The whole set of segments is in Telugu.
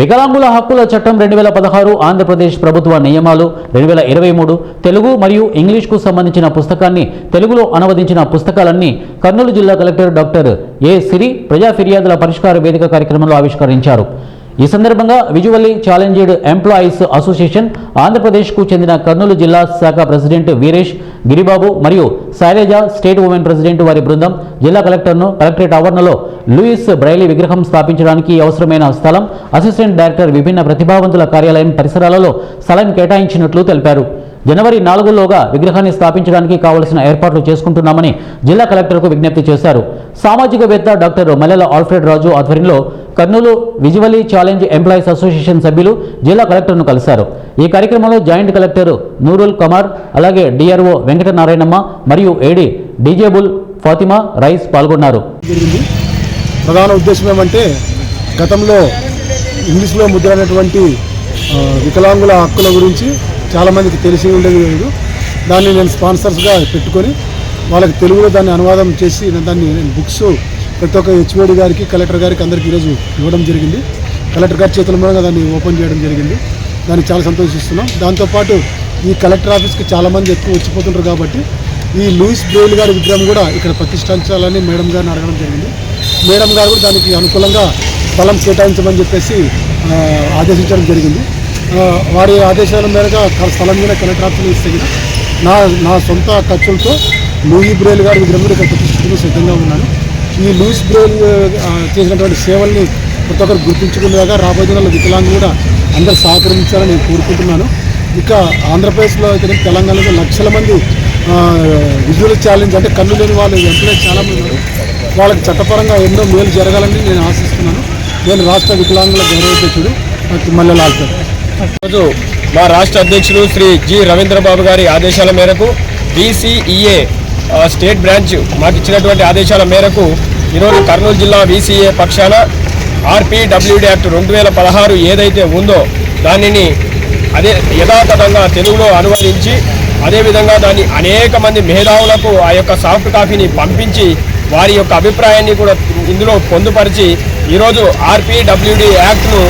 వికలాంగుల హక్కుల చట్టం 2016 ఆంధ్రప్రదేశ్ ప్రభుత్వ నియమాలు 2023 తెలుగు మరియు ఇంగ్లీష్కు సంబంధించిన పుస్తకాన్ని తెలుగులో అనువదించిన పుస్తకాలన్నీ కర్నూలు జిల్లా కలెక్టర్ డాక్టర్ ఏ సిరి ప్రజా ఫిర్యాదుల పరిష్కార వేదిక కార్యక్రమంలో ఆవిష్కరించారు. ఈ సందర్భంగా విజువల్లీ ఛాలెంజ్డ్ ఎంప్లాయీస్ అసోసియేషన్ ఆంధ్రప్రదేశ్కు చెందిన కర్నూలు జిల్లా శాఖ ప్రెసిడెంట్ వీరేష్, గిరిబాబు మరియు శైలజ, స్టేట్ ఉమెన్ ప్రెసిడెంట్ వారి బృందం జిల్లా కలెక్టర్ను కలెక్టరేట్ ఆవరణలో లూయిస్ బ్రైలీ విగ్రహం స్థాపించడానికి అవసరమైన స్థలం, అసిస్టెంట్ డైరెక్టర్ విభిన్న ప్రతిభావంతుల కార్యాలయం పరిసరాలలో స్థలం కేటాయించినట్లు తెలిపారు. జనవరి 4లోగా విగ్రహాన్ని స్థాపించడానికి కావలసిన ఏర్పాట్లు చేసుకుంటున్నామని జిల్లా కలెక్టర్కు విజ్ఞప్తి చేశారు. సామాజికవేత్త డాక్టర్ మల్లెల ఆల్ఫ్రెడ్ రాజు ఆధ్వర్యంలో Kurnool visually challenge employees association సభ్యులు జిల్లా కలెక్టర్ను కలిశారు. ఈ కార్యక్రమంలో జాయింట్ కలెక్టర్ నూరుల్ కమార్, అలాగే డిఆర్ఓ వెంకటనారాయణమ్మ మరియు ఏడీ డీజేబుల్ ఫాతిమా రైస్ పాల్గొన్నారు. ప్రధాన ఉద్దేశం ఏమంటే గతంలో ఇంగ్లీష్లో ముద్రైనటువంటి వికలాంగుల హక్కుల గురించి చాలామందికి తెలిసి ఉండేది లేదు. దాన్ని నేను స్పాన్సర్స్గా పెట్టుకొని వాళ్ళకి తెలుగులో దాన్ని అనువాదం చేసి దాన్ని నేను బుక్స్ ప్రతి ఒక్క హెచ్ఓడి గారికి, కలెక్టర్ గారికి అందరికీ ఈరోజు ఇవ్వడం జరిగింది. కలెక్టర్ గారి చేతుల మీద దాన్ని ఓపెన్ చేయడం జరిగింది. దాన్ని చాలా సంతోషిస్తున్నాం. దాంతోపాటు ఈ కలెక్టర్ ఆఫీస్కి చాలామంది ఎక్కువ వచ్చిపోతుంటారు కాబట్టి ఈ లూయిస్ బ్రెయిలీ గారి విగ్రహం కూడా ఇక్కడ ప్రతిష్ఠించాలని మేడం గారిని అడగడం జరిగింది. మేడం గారు కూడా దానికి అనుకూలంగా స్థలం కేటాయించమని చెప్పేసి ఆదేశించడం జరిగింది. వారి ఆదేశాల మేరకు స్థలం మీద కలెక్టర్ ఆఫీసులో ఇస్తే నా సొంత ఖర్చులతో లూయి బ్రెయిలీ గారి విగ్రహం కూడా ఇక్కడ ప్రతిష్ఠించడం సిద్ధంగా ఉన్నాను. ఈ లూయిస్ బ్రెయిలీ చేసినటువంటి సేవల్ని ప్రతి ఒక్కరు గుర్తించుకునేలాగా రాబోయే దినాల్లో వికలాంగులు కూడా అందరూ సహకరించాలని నేను కోరుకుంటున్నాను. ఇక ఆంధ్రప్రదేశ్లో అయితే తెలంగాణలో లక్షల మంది విజువల్ ఛాలెంజ్ అంటే కన్ను లేని వాళ్ళు ఎంప్లాయీస్ చాలామంది ఉన్నారు. వాళ్ళకి చట్టపరంగా ఎన్నో మేలు జరగాలని నేను ఆశిస్తున్నాను. నేను రాష్ట్ర వికలాంగుల గౌరవాధ్యక్షుడు మల్లెల ఆల్ఫ్రెడ్. ఈరోజు మా రాష్ట్ర అధ్యక్షులు శ్రీ జి రవీంద్రబాబు గారి ఆదేశాల మేరకు వీసీఈఏ స్టేట్ బ్రాంచ్ మాకు ఇచ్చినటువంటి ఆదేశాల మేరకు ఈరోజు కర్నూలు జిల్లా వీసీఏ పక్షాన ఆర్పీడబ్ల్యూడీ యాక్ట్ 2016 ఏదైతే ఉందో దానిని అదే యథాతథంగా తెలుగులో అనువదించి అదేవిధంగా దాన్ని అనేక మంది మేధావులకు ఆ యొక్క సాఫ్ట్ కాపీని పంపించి వారి యొక్క అభిప్రాయాన్ని కూడా ఇందులో పొందుపరిచి ఈరోజు ఆర్పీడబ్ల్యూడీ యాక్ట్ను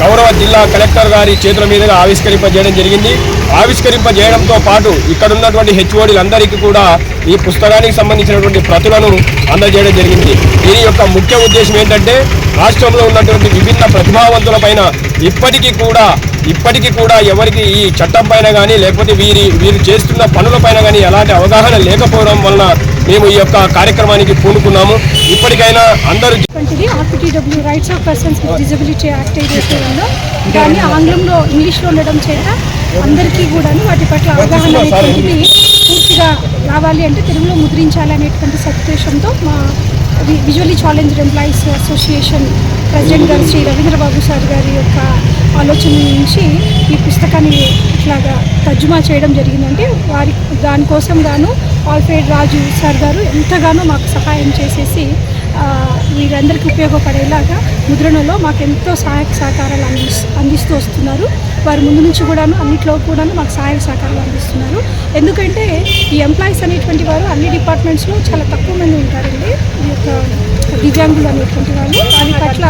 గౌరవ జిల్లా కలెక్టర్ గారి చేతుల మీదుగా ఆవిష్కరింపజేయడం జరిగింది. ఆవిష్కరింపజేయడంతో పాటు ఇక్కడ ఉన్నటువంటి హెచ్ఓడీలందరికీ కూడా ఈ పుస్తకానికి సంబంధించినటువంటి ప్రతులను అందజేయడం జరిగింది. దీని యొక్క ముఖ్య ఉద్దేశం ఏంటంటే రాష్ట్రంలో ఉన్నటువంటి విభిన్న ప్రతిభావంతులపైన ఇప్పటికీ కూడా ఎవరికి ఈ చట్టం పైన కానీ లేకపోతే వీరు చేస్తున్న పనులపైన కానీ ఎలాంటి అవగాహన లేకపోవడం వలన మేము ఈ యొక్క కార్యక్రమానికి పూనుకున్నాము. ఇప్పటికైనా అందరూ RPW rights of persons with disability act ఏదైతే ఉందో దాన్ని ఆంగ్లంలో ఇంగ్లీష్లో ఉండడం చేత అందరికీ కూడా వాటి పట్ల అవగాహన అనేటువంటిది పూర్తిగా రావాలి అంటే తెలుగులో ముద్రించాలి అనేటువంటి సదుద్దేశంతో మా visually challenged employees association president గారు శ్రీ రవీంద్రబాబు సార్ గారి యొక్క ఆలోచన నుంచి ఈ పుస్తకాన్ని ఇట్లాగా తర్జుమా చేయడం జరిగిందంటే దానికోసం గాను ఆల్ఫ్రెడ్ రాజు సార్ గారు ఎంతగానో మాకు సహాయం చేసేసి వీరందరికీ ఉపయోగపడేలాగా ముద్రణలో మాకు ఎంతో సహాయక సహకారాలు అందిస్తూ వస్తున్నారు. వారు ముందు నుంచి కూడాను అన్నింటిలో కూడాను మాకు సహాయక సహకారాలు అందిస్తున్నారు. ఎందుకంటే ఈ ఎంప్లాయీస్ అనేటువంటి వారు అన్ని డిపార్ట్మెంట్స్లో చాలా తక్కువ మంది ఉంటారండి. ఈ యొక్క దివ్యాంగులు అనేటువంటి వాళ్ళు వారి పట్ల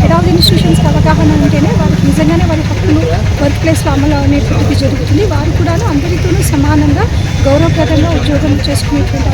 హెడ్ ఆఫ్ ది ఇన్స్టిట్యూషన్స్కి అవగాహన ఉంటేనే వాళ్ళకి నిజంగానే వారి హక్కులు వర్క్ ప్లేస్లో అమలు అనేటువంటిది జరుగుతుంది. వారు కూడాను అందరితోనూ సమానంగా గౌరవప్రదంగా ఉద్యోగం చేసుకునేటువంటి